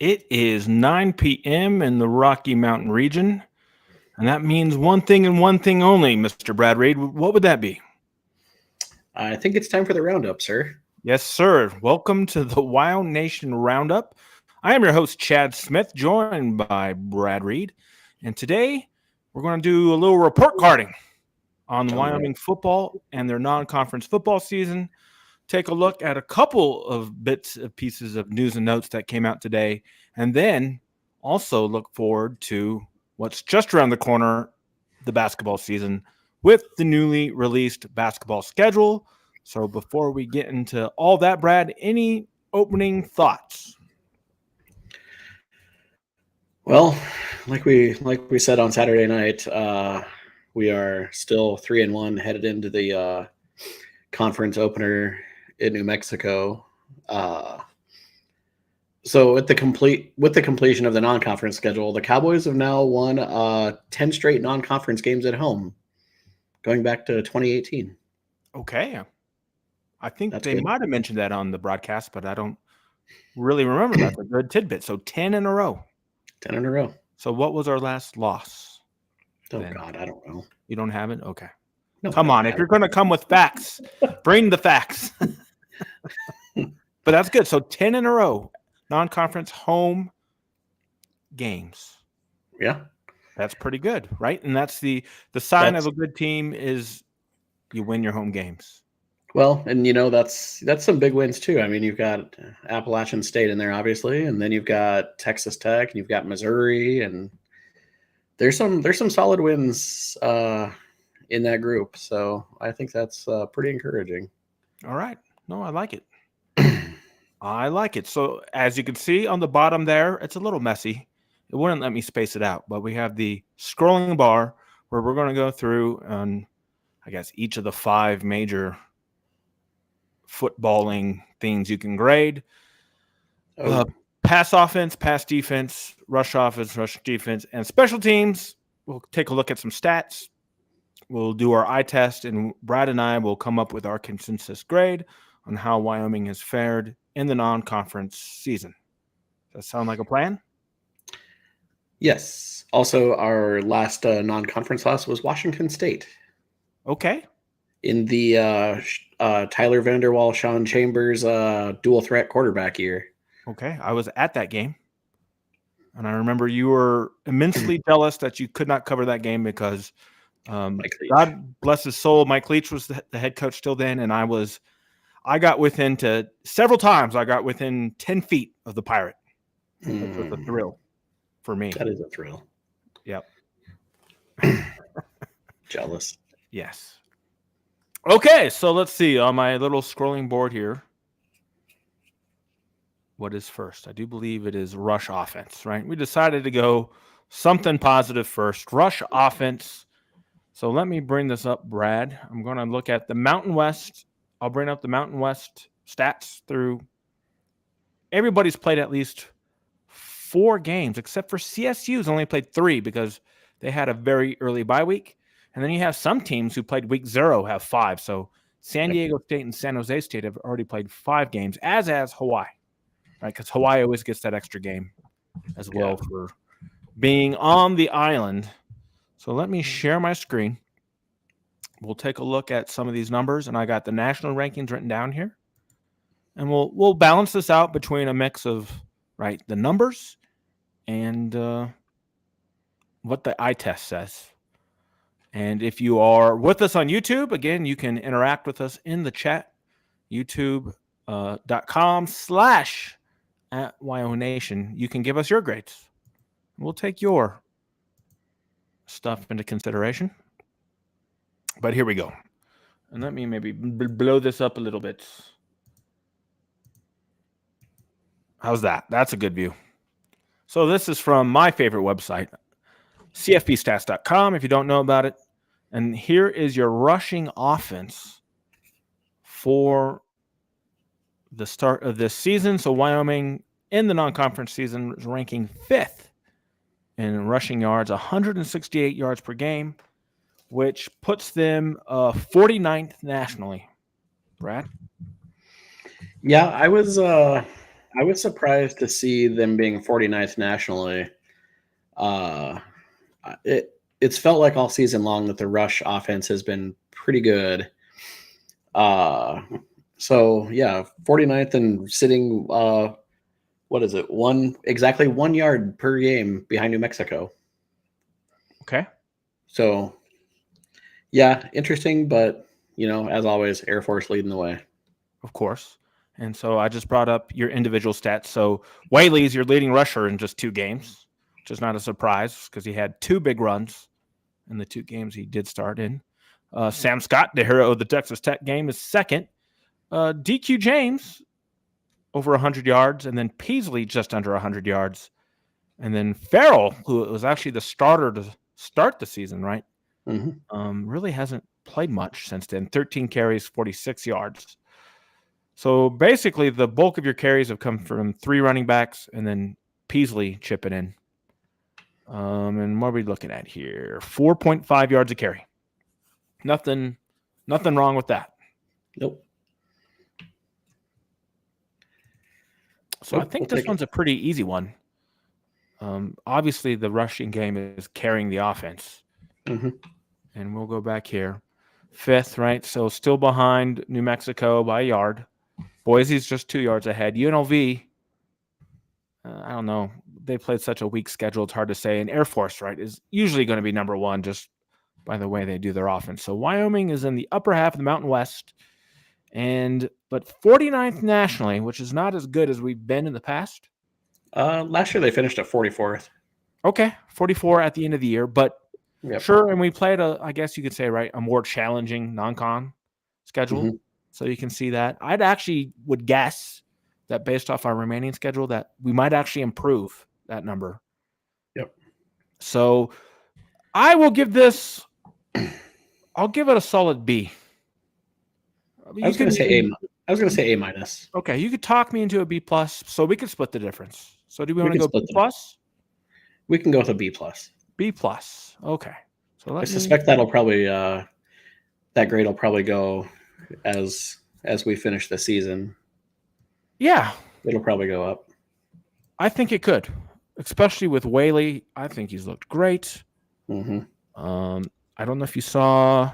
It is 9 p.m. in the Rocky Mountain region, and that means one thing and one thing only, Mr. Brad Reed. What would that be? I think it's time for the roundup, sir. Yes, sir. Welcome to the WyoNation Roundup. I am your host, Chad Smith, joined by Brad Reed. And today, we're going to do a little report carding on Wyoming football and their non-conference football season. Take a look at a couple of bits of pieces of news and notes that came out today, and then also look forward to what's just around the corner, the basketball season, with the newly released basketball schedule. So before we get into all that, Brad, any opening thoughts? Well, like we said on Saturday night, we are still 3-1 headed into the conference opener in New Mexico. So with the completion of the non-conference schedule, the Cowboys have now won 10 straight non-conference games at home, going back to 2018. Okay. I think they might have mentioned that on the broadcast, but I don't really remember. That's a good tidbit. So 10 in a row. 10 in a row. So what was our last loss? God, I don't know. You don't have it? Okay. No, come on. If you're going to come with facts, bring the facts. But that's good. So 10 in a row, non-conference home games. Yeah. That's pretty good, right? And that's the sign of a good team is you win your home games. Well, and that's some big wins too. I mean, you've got Appalachian State in there, obviously, and then you've got Texas Tech, and you've got Missouri, and there's some solid wins in that group. So I think that's pretty encouraging. All right. No, I like it. I like it. So as you can see on the bottom there, it's a little messy. It wouldn't let me space it out, but we have the scrolling bar where we're going to go through on, I guess, each of the 5 major footballing things you can grade. Pass offense, pass defense, rush offense, rush defense, and special teams. We'll take a look at some stats. We'll do our eye test, and Brad and I will come up with our consensus grade on how Wyoming has fared in the non-conference season. Does that sound like a plan? Yes. Also, our last non-conference loss was Washington State. Okay. In the Tyler Vanderwall, Sean Chambers dual threat quarterback year. Okay. I was at that game. And I remember you were immensely jealous that you could not cover that game because God bless his soul, Mike Leach was the head coach still then. And I got within several times, I got within 10 feet of the Pirate. Which was a thrill for me. That is a thrill. Yep. Jealous. Yes. Okay, so let's see on my little scrolling board here. What is first? I do believe it is rush offense, right? We decided to go something positive first. Rush offense. So let me bring this up, Brad. I'm going to look at the Mountain West. I'll bring up the Mountain West stats through. Everybody's played at least 4 games, except for CSU's only played 3 because they had a very early bye week. And then you have some teams who played week 0 have 5. So San Diego State and San Jose State have already played 5 games, as has Hawaii, right? Because Hawaii always gets that extra game as well for being on the island. So let me share my screen. We'll take a look at some of these numbers, and I got the national rankings written down here. And we'll balance this out between a mix of the numbers and what the eye test says. And if you are with us on YouTube, again, you can interact with us in the chat, youtube.com/@WyoNation. You can give us your grades. We'll take your stuff into consideration. But here we go. And let me maybe blow this up a little bit. How's that? That's a good view. So this is from my favorite website, cfbstats.com, if you don't know about it. And here is your rushing offense for the start of this season. So Wyoming in the non-conference season is ranking 5th in rushing yards, 168 yards per game, which puts them 49th nationally. Brad? Yeah, I was I was surprised to see them being 49th nationally. It's felt like all season long that the rush offense has been pretty good. So yeah, 49th and sitting what is it? Exactly 1 yard per game behind New Mexico. Okay. So yeah, interesting, but as always, Air Force leading the way. Of course. And so I just brought up your individual stats. So Whaley's your leading rusher in just 2 games, which is not a surprise because he had 2 big runs in the 2 games he did start in. Sam Scott, the hero of the Texas Tech game, is second. DQ James, over 100 yards, and then Peasley just under 100 yards. And then Farrell, who was actually the starter to start the season, right? Really hasn't played much since then. 13 carries, 46 yards. So basically, the bulk of your carries have come from 3 running backs and then Peasley chipping in. And what are we looking at here? 4.5 yards a carry. Nothing wrong with that. Nope. So I think this one's a pretty easy one. Obviously, the rushing game is carrying the offense. And we'll go back here. 5th, right? So still behind New Mexico by a yard. Boise's just 2 yards ahead. UNLV, I don't know. They played such a weak schedule. It's hard to say. And Air Force, right, is usually going to be number 1 just by the way they do their offense. So Wyoming is in the upper half of the Mountain West. But 49th nationally, which is not as good as we've been in the past. Last year they finished at 44th. Okay, 44 at the end of the year. But sure, and we played I guess you could say, right, a more challenging non-con schedule. So you can see that. I'd actually would guess that based off our remaining schedule that we might actually improve that number. Yep. So I will give this, I'll give it a solid B. I was going to say A minus. Okay, you could talk me into a B plus, so we could split the difference. So do we want to go B plus? We can go with a B plus. B plus. Okay. So I suspect that'll probably that grade will probably go as we finish the season. Yeah. It'll probably go up. I think it could, especially with Whaley. I think he's looked great. I don't know if you saw,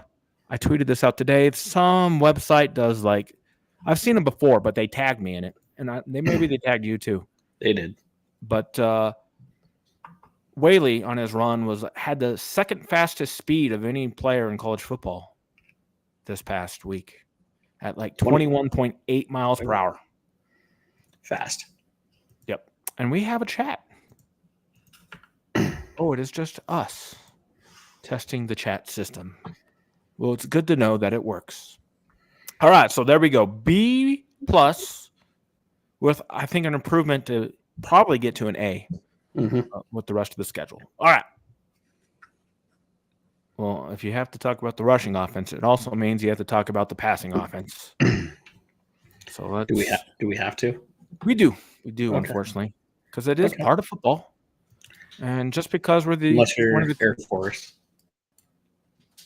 I tweeted this out today. Some website does I've seen them before, but they tagged me in it. And maybe they tagged you too. They did. But Whaley on his run had the second fastest speed of any player in college football this past week at 21.8 miles per hour. Fast. Yep. And we have a chat. Oh, it is just us testing the chat system. Well, it's good to know that it works. All right, so there we go. B plus with, I think, an improvement to probably get to an A with the rest of the schedule. All right. Well, if you have to talk about the rushing offense, it also means you have to talk about the passing offense. So let's. Do we have to? We do, okay. Unfortunately, because it is part of football. And just because we're unless you're Air Force.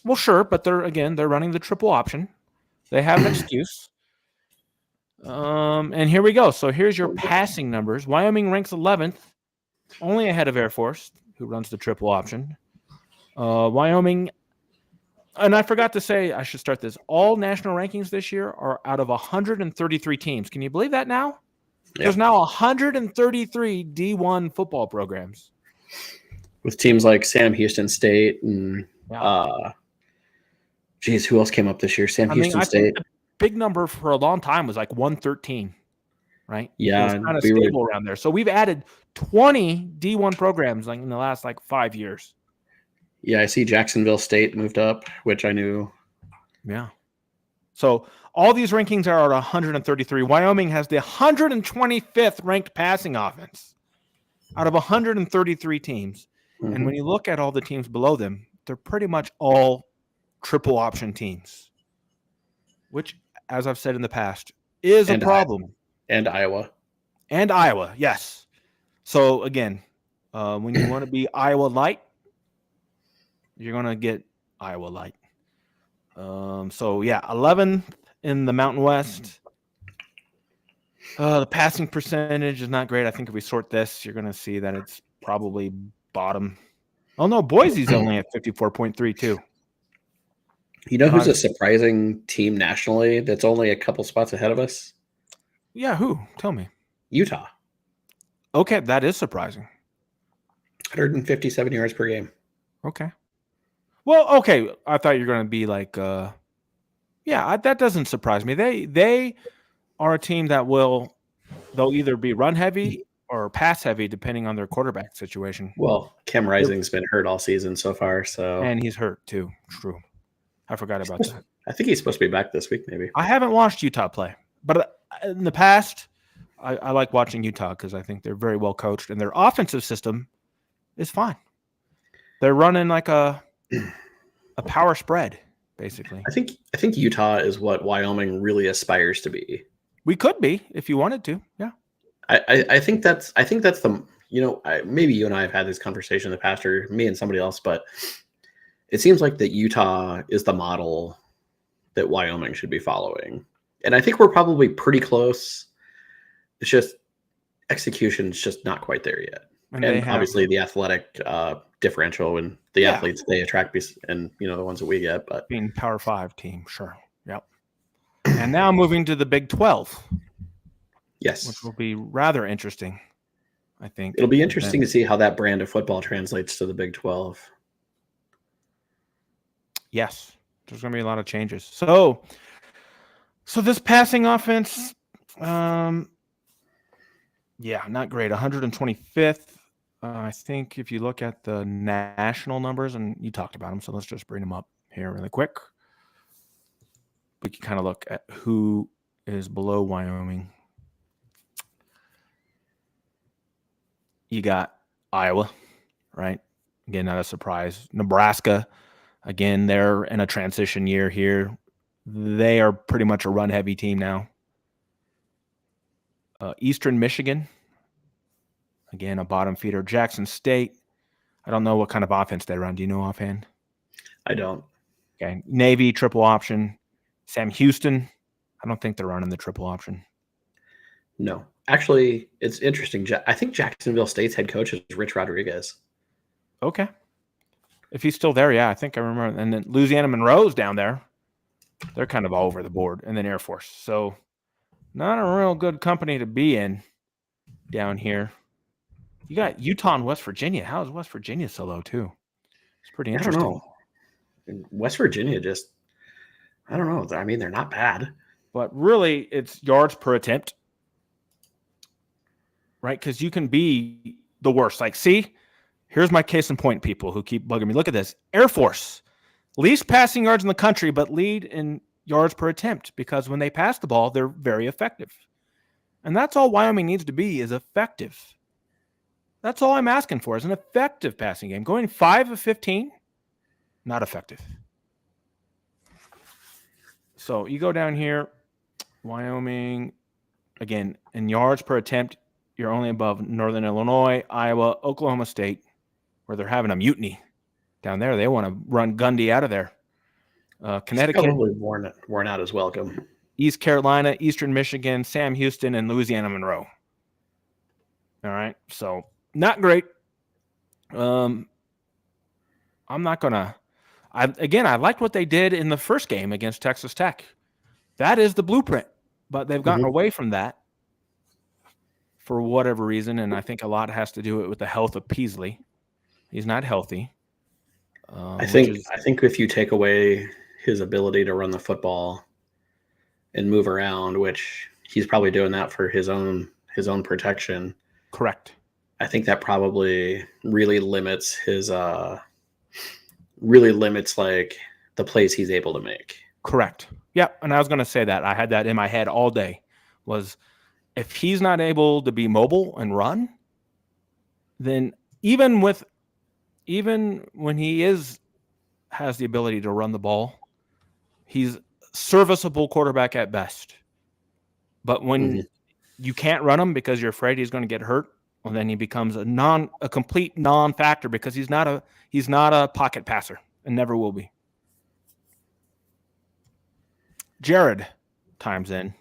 Well, sure, but they're running the triple option. They have an excuse. And here we go. So here's your passing numbers. Wyoming ranks 11th, only ahead of Air Force, who runs the triple option. Wyoming, and I forgot to say, I should start this. All national rankings this year are out of 133 teams. Can you believe that now? Yep. There's now 133 D1 football programs. With teams like Sam Houston State and who else came up this year? Houston State. Think the big number for a long time was 113, right? Yeah. It was kind of stable around there. So we've added 20 D1 programs in the last 5 years. Yeah, I see Jacksonville State moved up, which I knew. Yeah. So all these rankings are at 133. Wyoming has the 125th ranked passing offense out of 133 teams. And when you look at all the teams below them, they're pretty much all triple option teams, which, as I've said in the past, is a problem. And Iowa. And Iowa, yes. So, again, when you want to be Iowa light, you're going to get Iowa light. 11th in the Mountain West. The passing percentage is not great. I think if we sort this, you're going to see that it's probably bottom. Oh, no, Boise's only at 54.32. You know who's a surprising team nationally that's only a couple spots ahead of us? Yeah, who? Tell me. Utah. Okay, that is surprising. 157 yards per game. Okay. Well, okay. I thought you were going to be like, that doesn't surprise me. They are a team that they'll either be run heavy or pass heavy depending on their quarterback situation. Well, Cam Rising's been hurt all season so far, so and he's hurt too. True. I forgot about that. I think he's supposed to be back this week, maybe. I haven't watched Utah play, but in the past, I like watching Utah because I think they're very well coached and their offensive system is fine. They're running like a power spread, basically. I think Utah is what Wyoming really aspires to be. We could be if you wanted to. Yeah. I think that's the maybe you and I have had this conversation in the past, or me and somebody else, but it seems like that Utah is the model that Wyoming should be following. And I think we're probably pretty close. It's just execution's just not quite there yet. And obviously the athletic differential and the athletes they attract and the ones that we get, but being Power 5 team, sure. Yep. And now moving to the Big 12. Yes. Which will be rather interesting, I think. It'll be interesting to see how that brand of football translates to the Big 12. Yes. There's going to be a lot of changes. So this passing offense, not great. 125th. I think if you look at the national numbers, and you talked about them, so let's just bring them up here really quick. We can kind of look at who is below Wyoming. You got Iowa, right? Again, not a surprise. Nebraska, again, they're in a transition year here. They are pretty much a run-heavy team now. Eastern Michigan, again, a bottom feeder. Jackson State, I don't know what kind of offense they run. Do you know offhand? I don't. Okay. Navy, triple option. Sam Houston, I don't think they're running the triple option. No. Actually, it's interesting. I think Jacksonville State's head coach is Rich Rodriguez. Okay. If he's still there, yeah, I think I remember. And then Louisiana Monroe's down there. They're kind of all over the board. And then Air Force. So not a real good company to be in down here. You got Utah and West Virginia. How is West Virginia so low, too? It's pretty interesting. I don't know. West Virginia just, I don't know. I mean, they're not bad. But really, it's yards per attempt. Right? Because you can be the worst. Like, see, here's my case in point, people who keep bugging me. Look at this. Air Force, least passing yards in the country, but lead in yards per attempt because when they pass the ball, they're very effective. And that's all Wyoming needs to be is effective. That's all I'm asking for is an effective passing game. Going 5 of 15, not effective. So you go down here, Wyoming, again, in yards per attempt, you're only above Northern Illinois, Iowa, Oklahoma State, where they're having a mutiny down there. They want to run Gundy out of there. Connecticut. He's probably worn out as welcome. East Carolina, Eastern Michigan, Sam Houston, and Louisiana Monroe. All right. So not great. I'm not going to. I liked what they did in the first game against Texas Tech. That is the blueprint. But they've gotten away from that for whatever reason, and I think a lot has to do with the health of Peasley. He's not healthy. I think if you take away his ability to run the football and move around, which he's probably doing that for his own protection. Correct. I think that probably really limits like the plays he's able to make. Correct. Yeah, and I was going to say that. I had that in my head all day was if he's not able to be mobile and run, then even when he has the ability to run the ball, he's serviceable quarterback at best. But when you can't run him because you're afraid he's going to get hurt, well, then he becomes a complete non-factor because he's not a pocket passer and never will be. Jared chimes in.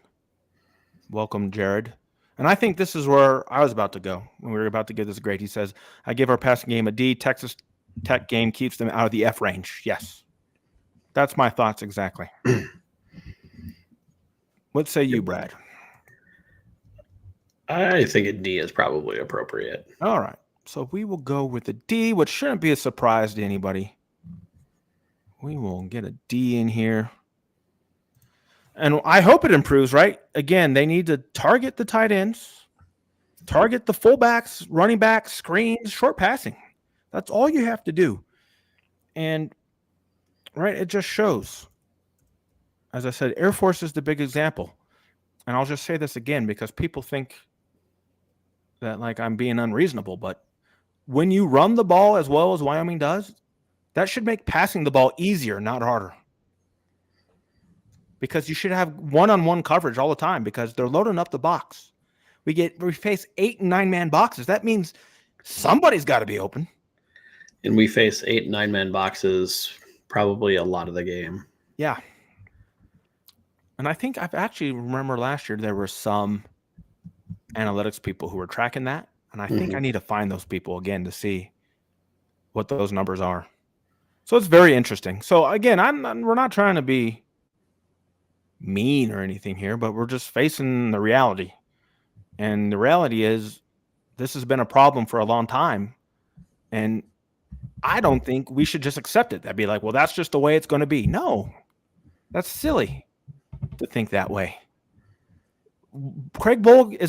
Welcome, Jared. And I think this is where I was about to go when we were about to give this a grade. He says, I give our passing game a D. Texas Tech game keeps them out of the F range. Yes. That's my thoughts exactly. What say you, Brad? I think a D is probably appropriate. All right. So we will go with a D, which shouldn't be a surprise to anybody. We will get a D in here. And I hope it improves, right? Again, they need to target the tight ends, target the fullbacks, running backs, screens, short passing. That's all you have to do. And, right, it just shows. As I said, Air Force is the big example. And I'll just say this again because people think that, like, I'm being unreasonable. But when you run the ball as well as Wyoming does, that should make passing the ball easier, not harder. Because you should have one-on-one coverage all the time because they're loading up the box. We face 8 and 9 man boxes. That means somebody's got to be open. And we face 8 and 9 man boxes probably a lot of the game. Yeah. And I think I've actually remember last year there were some analytics people who were tracking that. And I think I need to find those people again to see what those numbers are. So it's very interesting. So again, we're not trying to be mean or anything here, but we're just facing the reality. And the reality is this has been a problem for a long time. And I don't think we should just accept it. That'd be like, well, that's just the way it's going to be. No, that's silly to think that way. Craig Bohl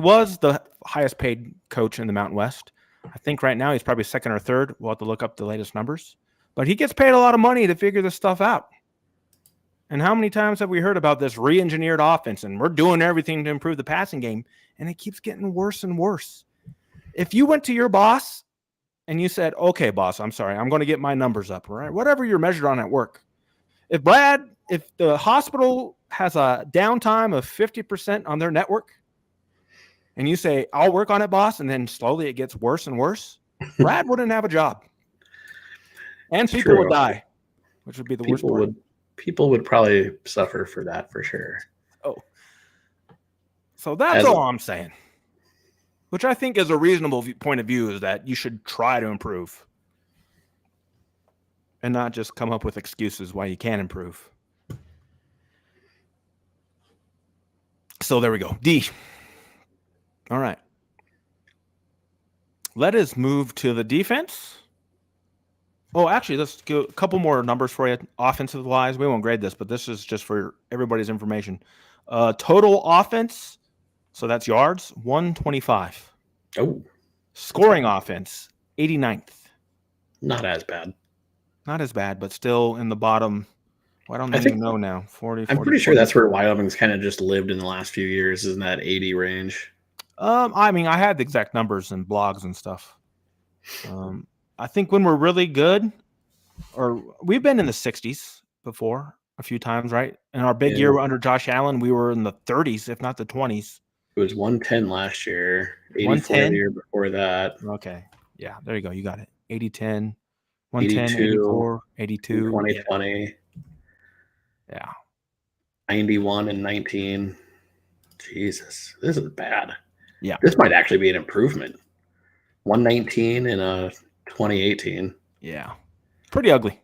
was the highest paid coach in the Mountain West. I think right now he's probably second or third. We'll have to look up the latest numbers. But he gets paid a lot of money to figure this stuff out. And how many times have we heard about this re-engineered offense and we're doing everything to improve the passing game, and it keeps getting worse and worse. If you went to your boss and you said, okay, boss, I'm sorry, I'm going to get my numbers up, right? Whatever you're measured on at work. If the hospital has a downtime of 50% on their network and you say, I'll work on it, boss, and then slowly it gets worse and worse, Brad wouldn't have a job. And It's people true. would die, which would be the worst part. People would probably suffer for that for sure. Oh. So that's all I'm saying. Which I think is a reasonable point of view, is that you should try to improve. And not just come up with excuses why you can't improve. So there we go. D. All right. Let us move to the defense. Oh, actually, let's go a couple more numbers for you. Offensive wise, we won't grade this, but this is just for everybody's information. Total offense, so that's yards, 125. Oh. Scoring offense, 89th. Not as bad. Not as bad, but still in the bottom. Well, I don't even know now. 40. I'm pretty sure that's where Wyoming's kind of just lived in the last few years, is in that 80 range. I mean, I had the exact numbers and blogs and stuff. I think when we're really good, or we've been in the 60s before a few times, right? In our big year under Josh Allen, we were in the 30s, if not the 20s. It was 110 last year, 84 the year before that. Okay. Yeah, there you go. You got it. 80-10, 110, 84, 82. 2020. Yeah. 91 and 19. Jesus, this is bad. Yeah. This might actually be an improvement. 119 in 2018. Yeah. Pretty ugly.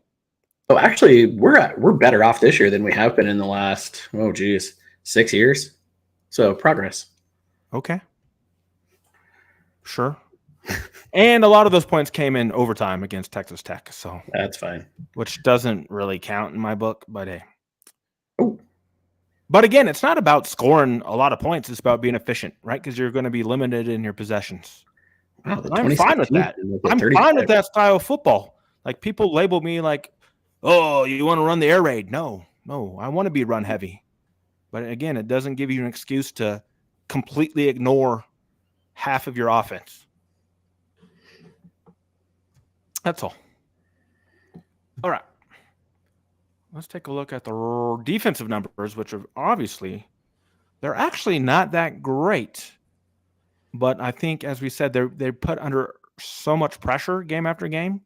Oh, actually, we're better off this year than we have been in the last 6 years. So progress. Okay. Sure. And a lot of those points came in overtime against Texas Tech. So that's fine. Which doesn't really count in my book, but hey. Oh. But again, it's not about scoring a lot of points. It's about being efficient, right? Because you're going to be limited in your possessions. Wow, I'm fine with that. I'm fine with that style of football. Like, people label me like, oh, you want to run the air raid? No, I want to be run heavy. But again, it doesn't give you an excuse to completely ignore half of your offense. That's all. All right. Let's take a look at the defensive numbers, which are obviously, they're actually not that great. But I think, as we said, they're put under so much pressure game after game.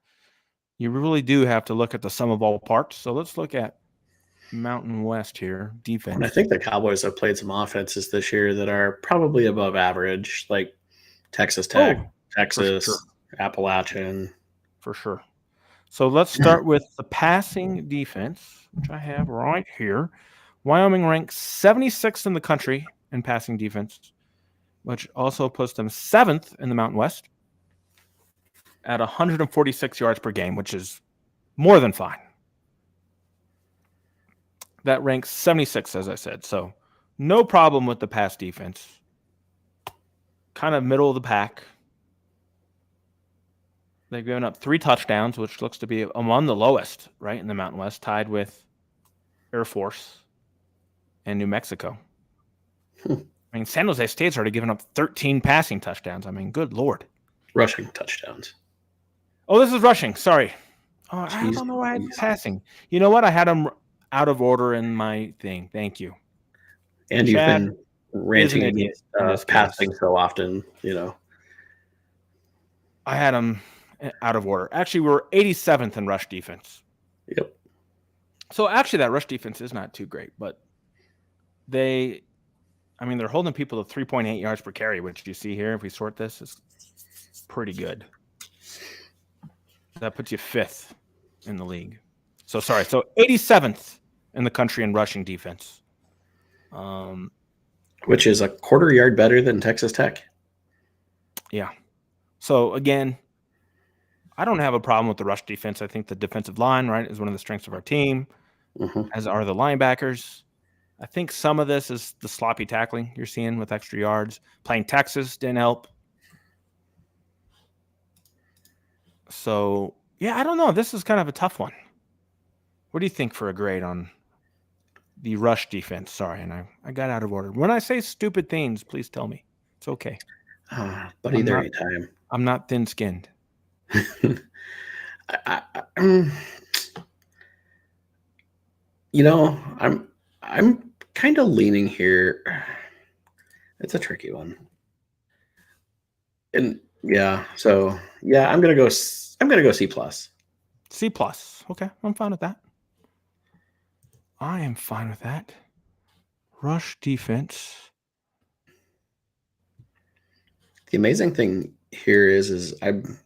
You really do have to look at the sum of all parts. So let's look at Mountain West here, defense. And I think the Cowboys have played some offenses this year that are probably above average, like Texas Tech, Texas, sure. Appalachian. For sure. So let's start with the passing defense, which I have right here. Wyoming ranks 76th in the country in passing defense, which also puts them 7th in the Mountain West at 146 yards per game, which is more than fine. That ranks 76th, as I said. So no problem with the pass defense. Kind of middle of the pack. They've given up 3 touchdowns, which looks to be among the lowest, right, in the Mountain West, tied with Air Force and New Mexico. I mean, San Jose State's already given up 13 passing touchdowns. I mean, good Lord. Rushing touchdowns. Oh, this is rushing. Sorry. Oh, I don't know why I'm passing. You know what? I had them out of order in my thing. Thank you. And you've been ranting against passing so often, you know. I had them out of order. Actually, we were 87th in rush defense. Yep. So actually, that rush defense is not too great, but they're holding people to 3.8 yards per carry, which you see here. If we sort this, is pretty good. That puts you 5th in the league. So 87th in the country in rushing defense. Which is a quarter yard better than Texas Tech. Yeah. So again, I don't have a problem with the rush defense. I think the defensive line, right, is one of the strengths of our team, as are the linebackers. I think some of this is the sloppy tackling you're seeing with extra yards. Playing Texas didn't help. So, yeah, I don't know. This is kind of a tough one. What do you think for a grade on the rush defense? Sorry, and I got out of order. When I say stupid things, please tell me. It's okay. Buddy, there ain't time. I'm not thin-skinned. You know, I'm kind of leaning here. It's a tricky one. And I'm gonna go C plus. C plus. Okay, I'm fine with that. I am fine with that. Rush defense. The amazing thing here is I'm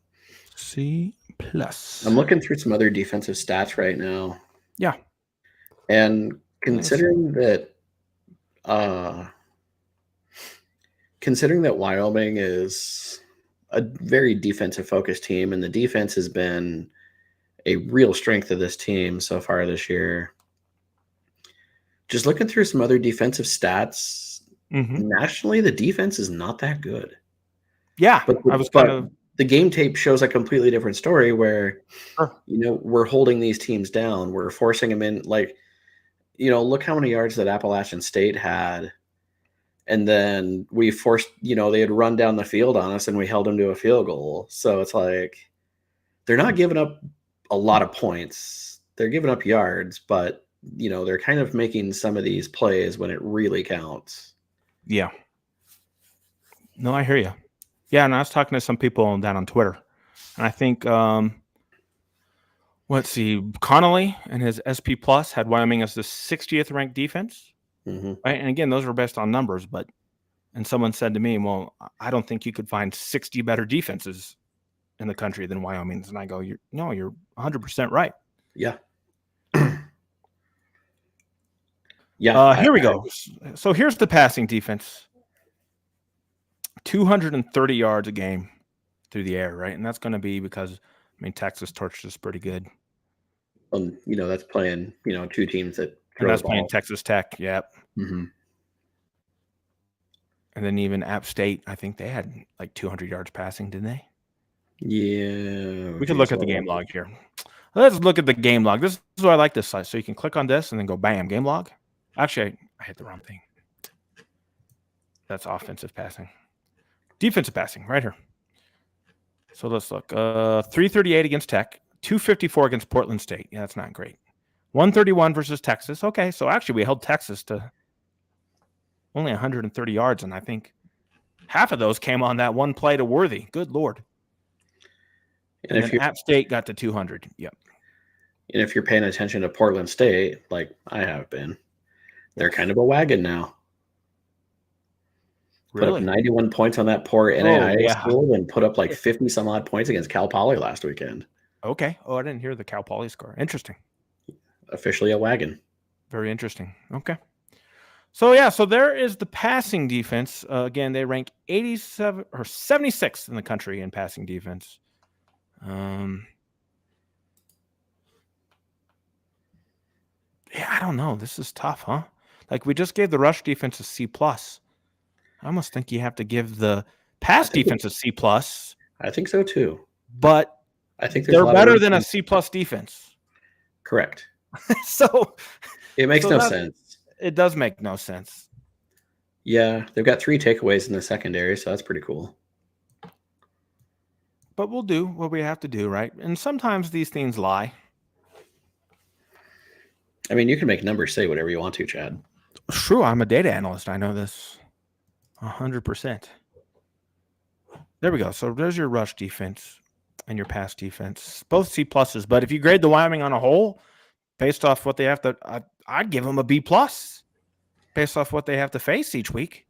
C plus. I'm looking through some other defensive stats right now. Yeah. And considering that Wyoming is a very defensive focused team, and the defense has been a real strength of this team so far this year. Just looking through some other defensive stats, nationally, the defense is not that good. Yeah, but the game tape shows a completely different story where, we're holding these teams down. We're forcing them in. Like, look how many yards that Appalachian State had. And then we forced, they had run down the field on us and we held them to a field goal. So it's like, they're not giving up a lot of points. They're giving up yards, but, they're kind of making some of these plays when it really counts. Yeah. No, I hear you. Yeah, and I was talking to some people down on Twitter, and I think, Connolly and his SP Plus had Wyoming as the 60th ranked defense. Right? And again, those were based on numbers, and someone said to me, well, I don't think you could find 60 better defenses in the country than Wyoming's. And I go, you're 100% right. Yeah. Here we go. So here's the passing defense. 230 yards a game through the air, right? And that's going to be because, Texas torched us pretty good. That's playing, two teams that and that's playing Texas Tech, yep. Mm-hmm. And then even App State, I think they had like 200 yards passing, didn't they? Yeah. We could look at the game log here. Let's look at the game log. This is why I like this site. So you can click on this and then go bam, game log. Actually, I hit the wrong thing. That's offensive passing. Defensive passing, right here. So let's look. 338 against Tech, 254 against Portland State. Yeah, that's not great. 131 versus Texas. Okay, so actually we held Texas to only 130 yards, and I think half of those came on that one play to Worthy. Good Lord. And then App State got to 200. Yep. And if you're paying attention to Portland State, like I have been, they're kind of a wagon now. Put up Really? 91 points on that poor Oh, NAIA yeah. school and put up like 50 some odd points against Cal Poly last weekend. Okay. Oh, I didn't hear the Cal Poly score. Interesting. Officially a wagon. Very interesting. Okay. So yeah, so there is the passing defense. Again, they rank 87 or 76th in the country in passing defense. Yeah, I don't know. This is tough, huh? Like we just gave the rush defense a C plus. I almost think you have to give the pass defense a C plus. I think so too. But I think there's they're a lot of better than a C plus defense. Correct. So it makes no sense. It does make no sense. Yeah, they've got 3 takeaways in the secondary, so that's pretty cool. But we'll do what we have to do, right? And sometimes these things lie. I mean, you can make numbers say whatever you want to, Chad. True, I'm a data analyst. I know this 100%. There we go. So there's your rush defense and your pass defense, both C pluses. But if you grade the Wyoming on a whole, based off what they have to, I'd give them a B plus, based off what they have to face each week.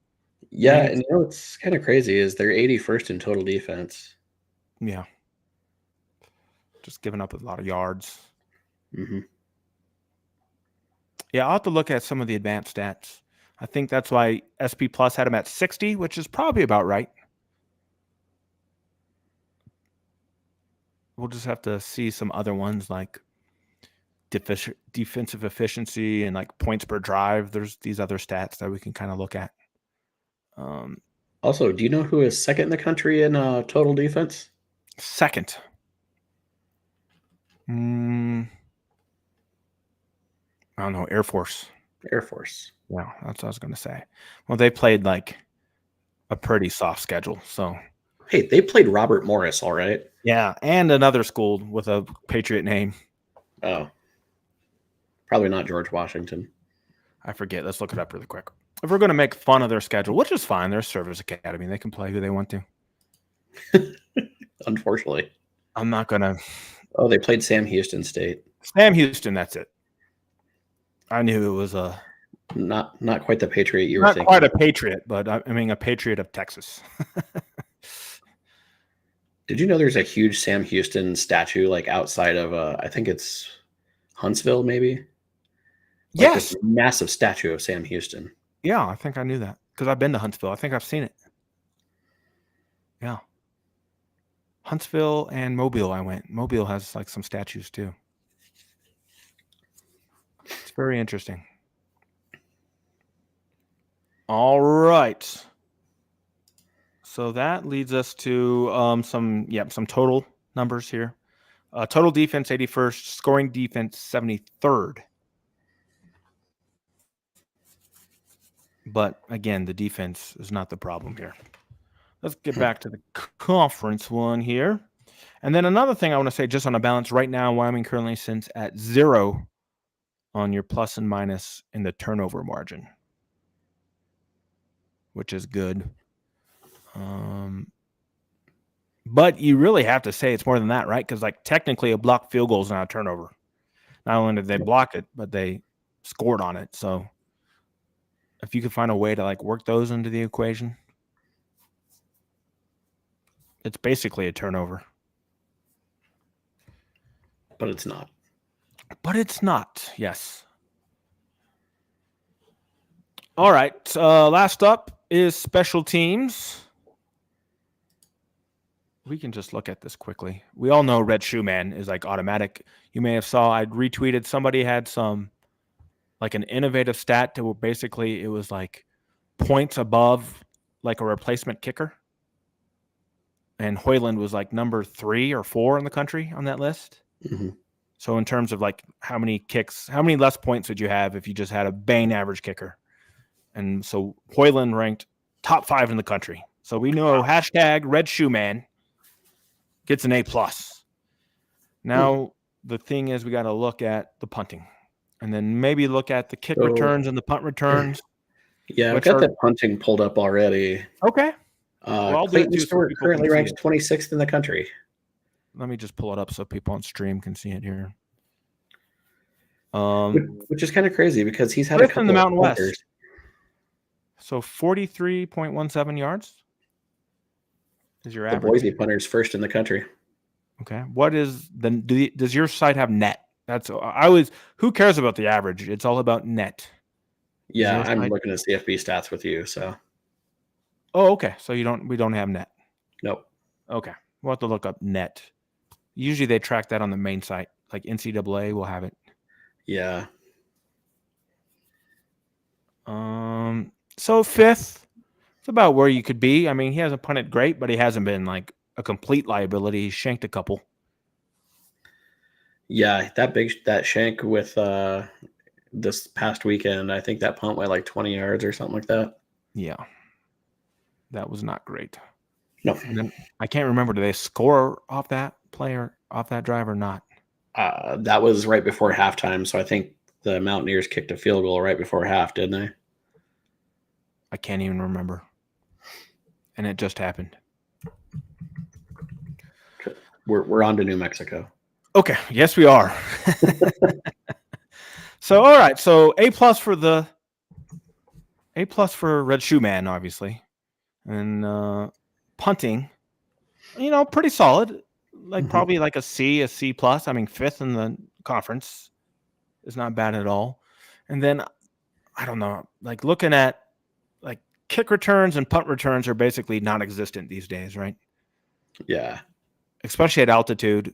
Yeah, and you know what's kind of crazy is they're 81st in total defense. Yeah, just giving up a lot of yards. Mm-hmm. Yeah, I'll have to look at some of the advanced stats. I think that's why SP Plus had them at 60, which is probably about right. We'll just have to see some other ones like defensive efficiency and like points per drive. There's these other stats that we can kind of look at. Also, do you know who is second in the country in total defense? Second. I don't know. Air Force. Air Force. Yeah, that's what I was going to say. Well, they played like a pretty soft schedule. So, hey, they played Robert Morris, all right. Yeah, and another school with a Patriot name. Oh, probably not George Washington. I forget. Let's look it up really quick. If we're going to make fun of their schedule, which is fine, they're Service Academy. They can play who they want to. Unfortunately. I'm not going to. Oh, they played Sam Houston State. Sam Houston, that's it. I knew it was a... Not quite the Patriot you were thinking. Not quite a Patriot, but I mean a Patriot of Texas. Did you know there's a huge Sam Houston statue like outside of I think it's Huntsville, maybe? Like yes. This massive statue of Sam Houston. Yeah, I think I knew that because I've been to Huntsville. I think I've seen it. Yeah. Huntsville and Mobile I went. Mobile has like some statues too. It's very interesting. All right. So that leads us to some total numbers here. Total defense 81st, scoring defense 73rd. But again, the defense is not the problem here. Let's get back to the conference one here. And then another thing I want to say just on a balance right now, Wyoming currently sits at 0 on your plus and minus in the turnover margin, which is good. But you really have to say it's more than that, right? Because like technically a blocked field goal is not a turnover. Not only did they block it, but they scored on it. So if you could find a way to like work those into the equation, it's basically a turnover. But it's not. But it's not. Yes. All right. Last up is special teams. We can just look at this quickly. We all know Red Shoe Man is like automatic. You may have saw I retweeted somebody had some like an innovative stat to where basically it was like points above like a replacement kicker. And Hoyland was like number 3 or 4 in the country on that list. Mm-hmm. So in terms of like how many less points would you have if you just had a bang average kicker? And so Hoyland ranked top 5 in the country. So we know hashtag Red Shoe Man gets an A+. Now, the thing is we got to look at the punting and then maybe look at the kick returns and the punt returns. Yeah, I've got that punting pulled up already. Okay. Well, Clayton Stewart currently ranked 26th in the country. Let me just pull it up so people on stream can see it here. Which is kind of crazy because he's had a Fifth in the couple of Mountain punters. West. So 43.17 yards is your The average. Boise punter's first in the country. Okay. What is does your site have net? Who cares about the average? It's all about net. Yeah, I'm looking at CFB stats with you, so. Oh, okay. So we don't have net. Nope. Okay. We'll have to look up net. Usually they track that on the main site. Like NCAA will have it. Yeah. So fifth, it's about where you could be. I mean, he hasn't punted great, but he hasn't been like a complete liability. He shanked a couple. Yeah, that shank with this past weekend, I think that punt went like 20 yards or something like that. Yeah. That was not great. No. And then I can't remember, do they score off that play or off that drive or not? That was right before halftime, so I think the Mountaineers kicked a field goal right before half, didn't they? I can't even remember. And it just happened. We're on to New Mexico. Okay. Yes, we are. So, all right. So A+ for Red Shoe Man, obviously. And punting, pretty solid. Like probably like a C+. I mean, fifth in the conference is not bad at all. And then I don't know, like looking at like kick returns and punt returns are basically non-existent these days, right? Yeah. Especially at altitude.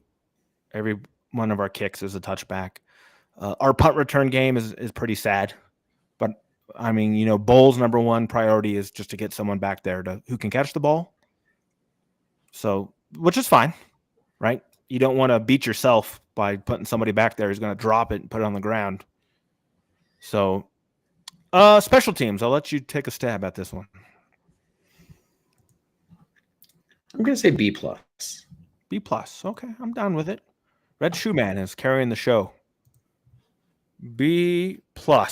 Every one of our kicks is a touchback. Our punt return game is pretty sad. But I mean, Bowles' number one priority is just to get someone back there who can catch the ball. So, which is fine, right? You don't want to beat yourself by putting somebody back there who's going to drop it and put it on the ground. So, special teams, I'll let you take a stab at this one. I'm going to say B+. B+. Okay, I'm down with it. Red Shoe Man is carrying the show. B+. All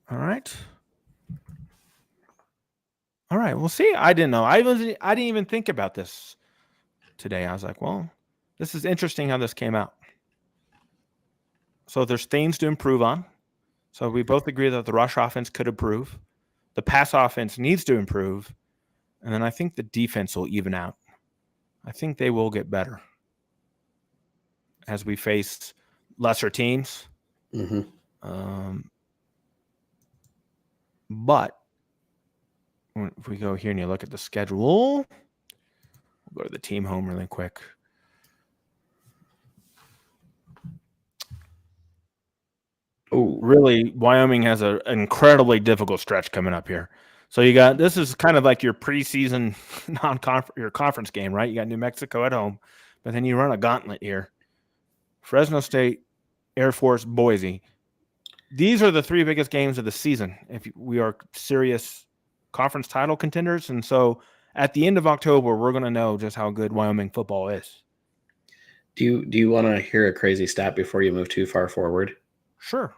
right. All right. We'll see. I didn't know. I didn't even think about this today. I was like, well, this is interesting how this came out. So there's things to improve on. So we both agree that the rush offense could improve. The pass offense needs to improve. And then I think the defense will even out. I think they will get better as we face lesser teams. But if we go here and you look at the schedule, we'll go to the team home really quick. Oh, really, Wyoming has an incredibly difficult stretch coming up here. So this is kind of like your preseason your conference game, right? You got New Mexico at home, but then you run a gauntlet here. Fresno State, Air Force, Boise. These are the three biggest games of the season if we are serious conference title contenders. And so at the end of October, we're going to know just how good Wyoming football is. Do you want to hear a crazy stat before you move too far forward? Sure.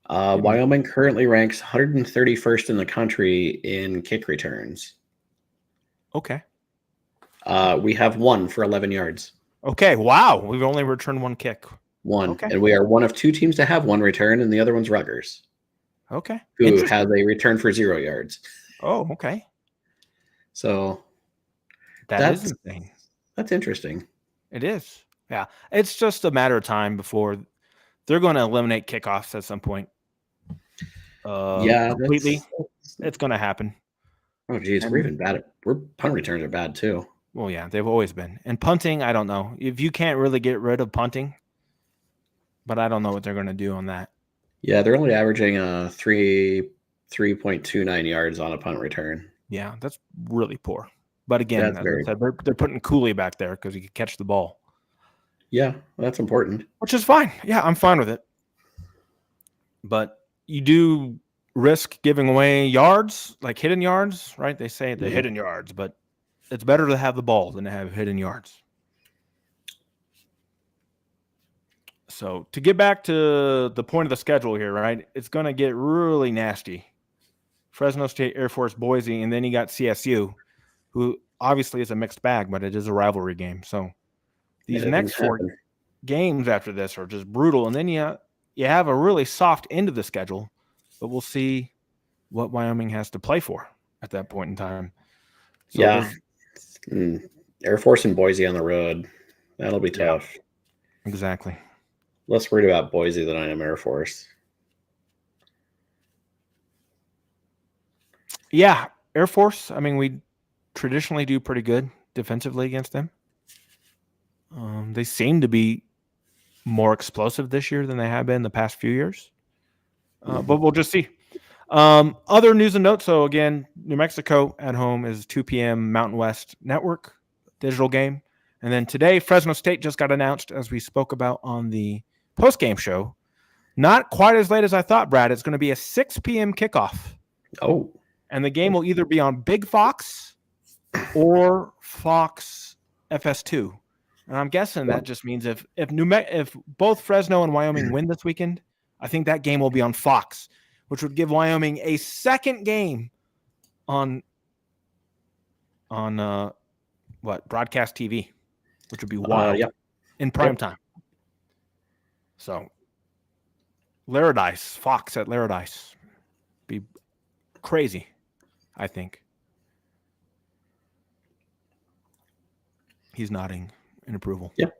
Wyoming currently ranks 131st in the country in kick returns. Okay. We have one for 11 yards. Okay. Wow. We've only returned one kick. One. Okay. And we are one of two teams to have one return, and the other one's Rutgers. Okay. Who has a return for 0 yards. Oh, okay. So that's insane. That's interesting. It is. Yeah. It's just a matter of time before they're going to eliminate kickoffs at some point. Completely. It's going to happen. Oh, geez. We're even bad we're punt returns are bad too. Well, yeah, they've always been. And punting, I don't know. If you can't really get rid of punting, but I don't know what they're going to do on that. Yeah, they're only averaging 3.29 yards on a punt return. Yeah, that's really poor. But again, they're putting Cooley back there because he can catch the ball. Yeah, that's important. Which is fine. Yeah, I'm fine with it. But you do risk giving away yards, like hidden yards, right? They say the hidden yards, but it's better to have the ball than to have hidden yards. So to get back to the point of the schedule here, right? It's going to get really nasty. Fresno State, Air Force, Boise, and then you got CSU, who obviously is a mixed bag, but it is a rivalry game. So these next games after this are just brutal, and then you have a really soft end of the schedule, but we'll see what Wyoming has to play for at that point in time. So yeah. Air Force and Boise on the road. That'll be tough. Exactly. Less worried about Boise than I am Air Force. Yeah, Air Force. I mean, we traditionally do pretty good defensively against them. They seem to be more explosive this year than they have been the past few years. But we'll just see. Other news and notes. So again, New Mexico at home is 2 p.m. Mountain West Network digital game. And then today, Fresno State just got announced, as we spoke about on the post-game show. Not quite as late as I thought, Brad. It's going to be a 6 p.m. kickoff. Oh. And the game will either be on Big Fox or Fox FS2. And I'm guessing that just means if both Fresno and Wyoming win this weekend, I think that game will be on Fox, which would give Wyoming a second game on broadcast TV, which would be wild in prime time. So Fox at Laradice, be crazy, I think. He's nodding in approval. Yep.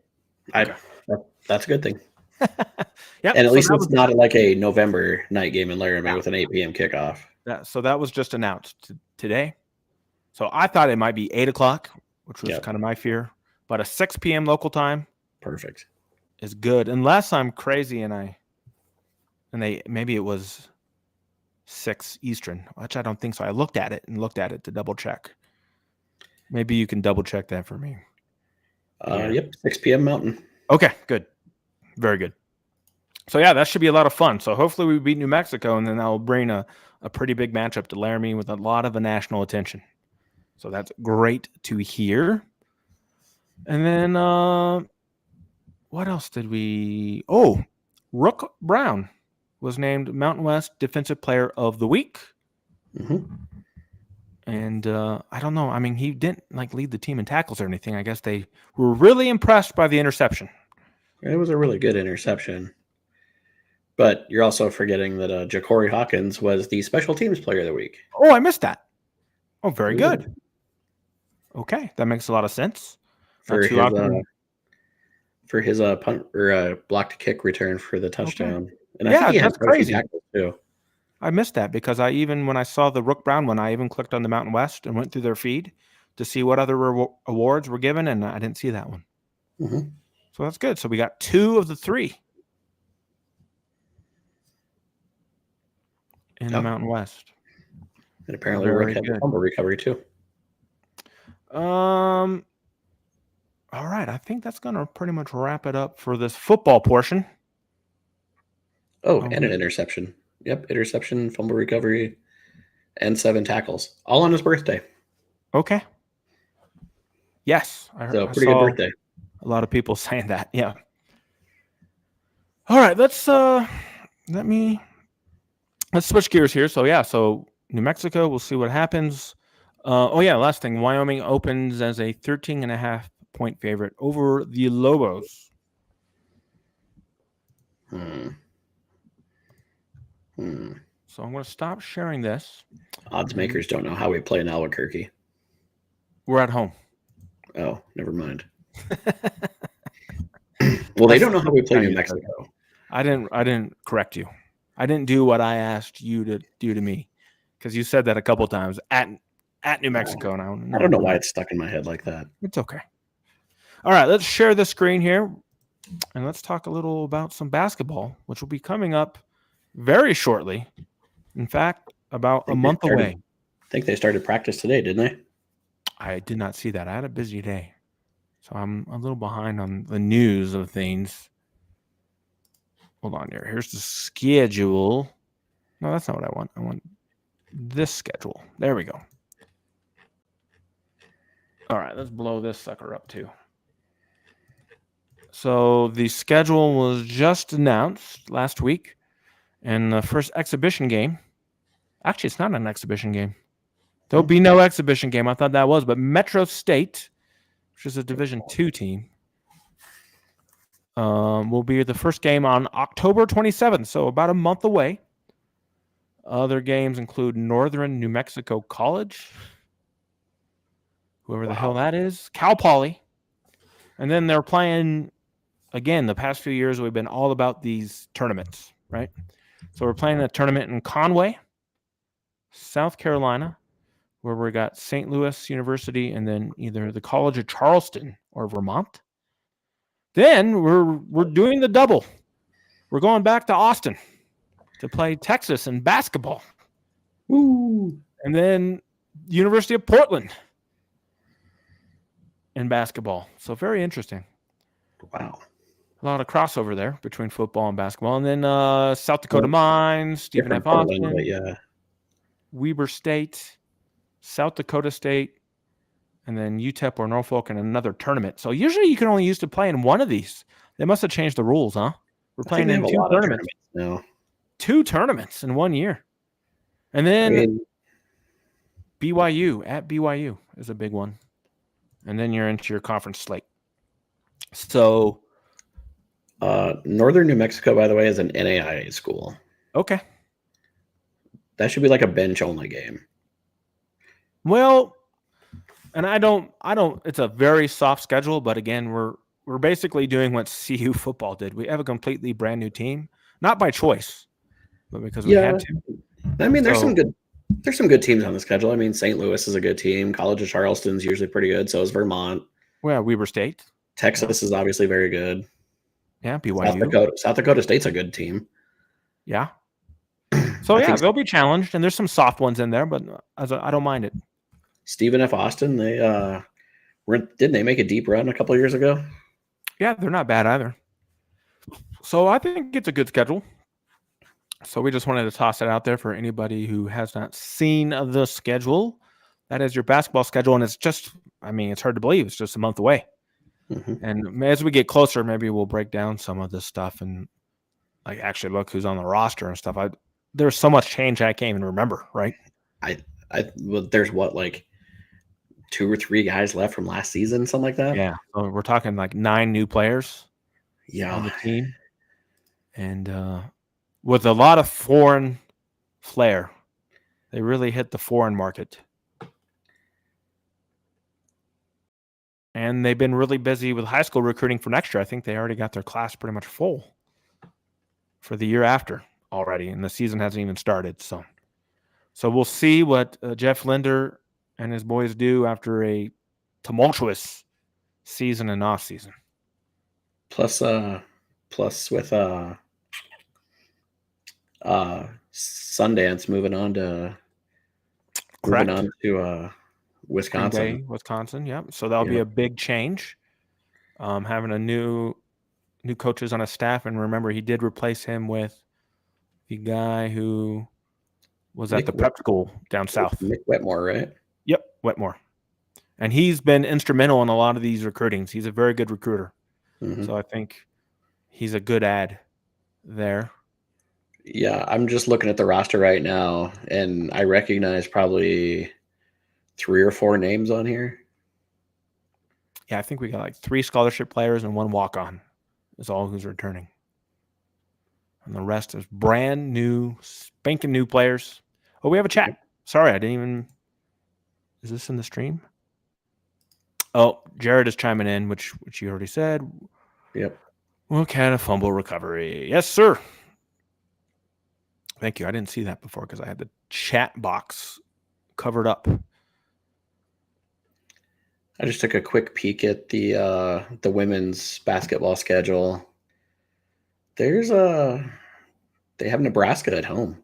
That's a good thing. Yep. And at least it's not like a November night game in Laramie with an 8 p.m. kickoff. So that was just announced today. So I thought it might be 8 o'clock, which was kind of my fear. But a 6 p.m. local time, perfect, is good. Unless I'm crazy maybe it was 6 Eastern, which I don't think so. I looked at it to double check. Maybe you can double check that for me. Yep, 6 p.m. Mountain. Okay, good. Very good. So, yeah, that should be a lot of fun. So, hopefully we beat New Mexico, and then that will bring a pretty big matchup to Laramie with a lot of national attention. So, that's great to hear. And then what else did we – oh, Rook Brown was named Mountain West Defensive Player of the Week. Mm-hmm. And I don't know. I mean, he didn't lead the team in tackles or anything. I guess they were really impressed by the interception. It was a really good interception. But you're also forgetting that Ja'Cory Hawkins was the Special Teams Player of the Week. Oh, I missed that. Oh, very good. Okay, that makes a lot of sense. For his punt or blocked kick return for the touchdown. Okay. And I think he that's crazy. Too. I missed that because when I saw the Rook Brown one, I even clicked on the Mountain West and went through their feed to see what other awards were given, and I didn't see that one. Mm-hmm. So that's good. So we got 2 of the 3 in the Mountain West. And apparently Rook had a fumble recovery too. All right. I think that's going to pretty much wrap it up for this football portion. Oh, and an interception. Yep, interception, fumble recovery, and 7 tackles. All on his birthday. Okay. Yes. So pretty good birthday. A lot of people saying that. Yeah. All right. Let's switch gears here. So New Mexico, we'll see what happens. Last thing. Wyoming opens as a 13.5-point favorite over the Lobos. So I'm going to stop sharing this. Odds makers don't know how we play in Albuquerque. We're at home. Oh, never mind. Well, they don't know how we play New Mexico. I didn't correct you. I didn't do what I asked you to do to me because you said that a couple times at New Mexico. And I don't know why it's stuck in my head like that. It's okay. All right, let's share the screen here and let's talk a little about some basketball, which will be coming up very shortly. In fact, about a month away. I think they started practice today, didn't they? I did not see that. I had a busy day. So I'm a little behind on the news of things. Hold on here. Here's the schedule. No, that's not what I want. I want this schedule. There we go. All right, let's blow this sucker up too. So the schedule was just announced last week. And the first exhibition game, actually, it's not an exhibition game. There'll be no exhibition game. I thought that was, but Metro State, which is a Division II team, will be the first game on October 27th, so about a month away. Other games include Northern New Mexico College, whoever the hell that is, Cal Poly. And then they're playing, again, the past few years, we've been all about these tournaments, right? So we're playing a tournament in Conway, South Carolina, where we got St. Louis University and then either the College of Charleston or Vermont. Then we're doing the double. We're going back to Austin to play Texas in basketball. Woo! And then University of Portland in basketball. So very interesting. Wow. A lot of crossover there between football and basketball. And then South Dakota Mines, Stephen F. Portland, Austin, but yeah. Weber State, South Dakota State, and then UTEP or Norfolk in another tournament. So usually you can only use to play in one of these. They must have changed the rules, huh? We're playing in two tournaments. No. 2 tournaments in 1 year. And then BYU at BYU is a big one. And then you're into your conference slate. So Northern New Mexico, by the way, is an NAIA school. Okay. That should be like a bench only game. Well, and I don't it's a very soft schedule, but again, we're basically doing what CU football did. We have a completely brand new team, not by choice, but because we had to. I mean, there's some good teams on the schedule. I mean, St. Louis is a good team. College of Charleston's usually pretty good. So is Vermont. Well, Weber State. Texas is obviously very good. Yeah, BYU. South Dakota State's a good team. Yeah. So yeah, they'll be challenged, and there's some soft ones in there, but I don't mind it. Stephen F. Austin, didn't they make a deep run a couple of years ago? Yeah, they're not bad either. So I think it's a good schedule. So we just wanted to toss it out there for anybody who has not seen the schedule. That is your basketball schedule, and it's just, I mean, it's hard to believe. It's just a month away. Mm-hmm. And as we get closer, maybe we'll break down some of this stuff and like actually look who's on the roster and stuff. There's so much change I can't even remember, right? There's what, like 2 or 3 guys left from last season, something like that. Yeah, so we're talking like 9 new players. Yeah, on the team, and with a lot of foreign flair, they really hit the foreign market. And they've been really busy with high school recruiting for next year. I think they already got their class pretty much full for the year after already, and the season hasn't even started. So we'll see what Jeff Linder and his boys do after a tumultuous season and off season. Plus with Sundance moving on to Wisconsin. Wisconsin, yeah. So that'll be a big change. Having a new coaches on a staff, and remember, he did replace him with the guy who was at the prep school down south. Nick Wetmore, right? Yep, Wetmore. And he's been instrumental in a lot of these recruitings. He's a very good recruiter. Mm-hmm. So I think he's a good add there. Yeah, I'm just looking at the roster right now, and I recognize probably 3 or 4 names on here. Yeah, I think we got like 3 scholarship players and 1 walk-on is all who's returning. And the rest is brand new, spanking new players. Oh, we have a chat. Sorry, I didn't even... Is this in the stream? Oh, Jared is chiming in, which you already said. Yep. What kind of fumble recovery? Yes, sir. Thank you. I didn't see that before because I had the chat box covered up. I just took a quick peek at the women's basketball schedule. They have Nebraska at home.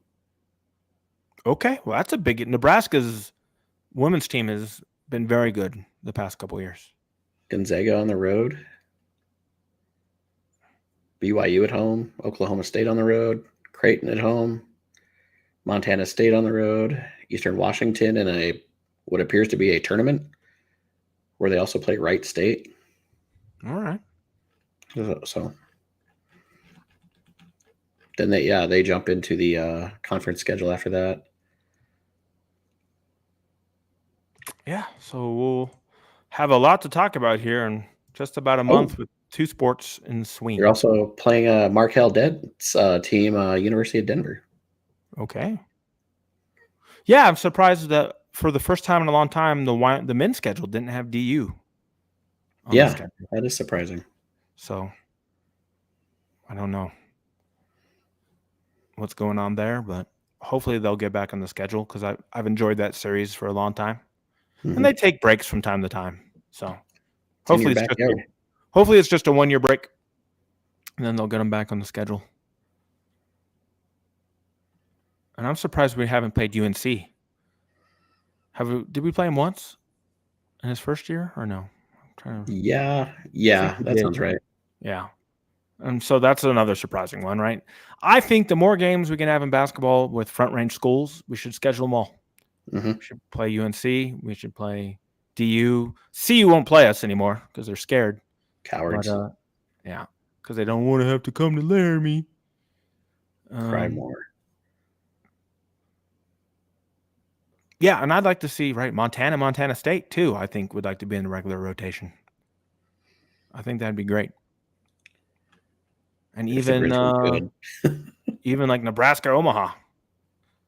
Okay, well that's a big. Nebraska's women's team has been very good the past couple of years. Gonzaga on the road. BYU at home. Oklahoma State on the road. Creighton at home. Montana State on the road. Eastern Washington in what appears to be a tournament where they also play Wright State. All right. So then they jump into the conference schedule after that. Yeah, so we'll have a lot to talk about here, and Just about a month with 2 sports in swing. You're also playing Markel Dead's team, University of Denver. Okay. Yeah, I'm surprised that for the first time in a long time, the men's schedule didn't have DU on the schedule. That is surprising. So I don't know what's going on there, but hopefully they'll get back on the schedule because I've enjoyed that series for a long time. And they take breaks from time to time. So hopefully it's just a 1-year break, and then they'll get them back on the schedule. And I'm surprised we haven't played UNC. Did we play him once in his first year or no? Yeah, that sounds right. Yeah. And so that's another surprising one, right? I think the more games we can have in basketball with front range schools, we should schedule them all. We should play UNC. We should play DU. CU won't play us anymore because they're scared. Cowards. But, yeah, because they don't want to have to come to Laramie. Cry more. Yeah, and I'd like to see, right, Montana State, too, I think would like to be in the regular rotation. I think that'd be great. And even even like Nebraska, Omaha,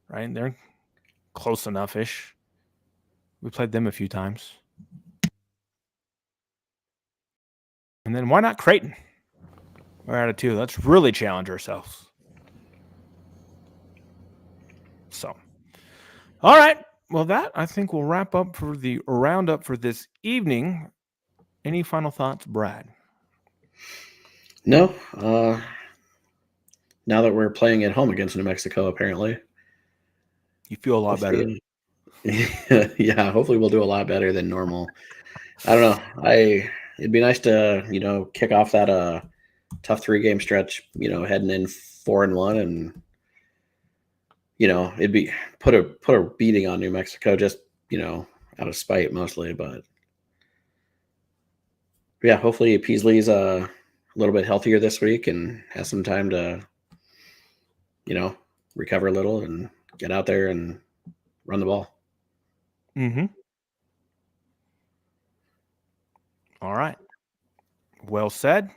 right? They're close enough-ish. We played them a few times. And then why not Creighton? We're out of 2. Let's really challenge ourselves. So, all right. Well, that I think will wrap up for the roundup for this evening. Any final thoughts, Brad? No. Now that we're playing at home against New Mexico, apparently, you feel a lot better. Yeah, hopefully we'll do a lot better than normal. I don't know. It'd be nice to kick off that tough 3-game stretch. Heading in 4-1, and it'd be put a beating on New Mexico just out of spite mostly, but yeah, hopefully Peasley's a little bit healthier this week and has some time to recover a little and get out there and run the ball. All right. Well said.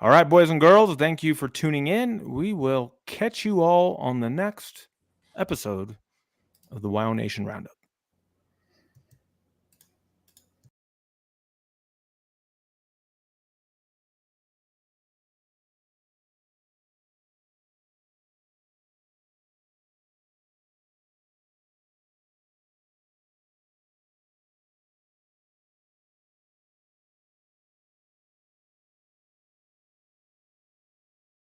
All right, boys and girls, thank you for tuning in. We will catch you all on the next episode of the WyoNation Roundup.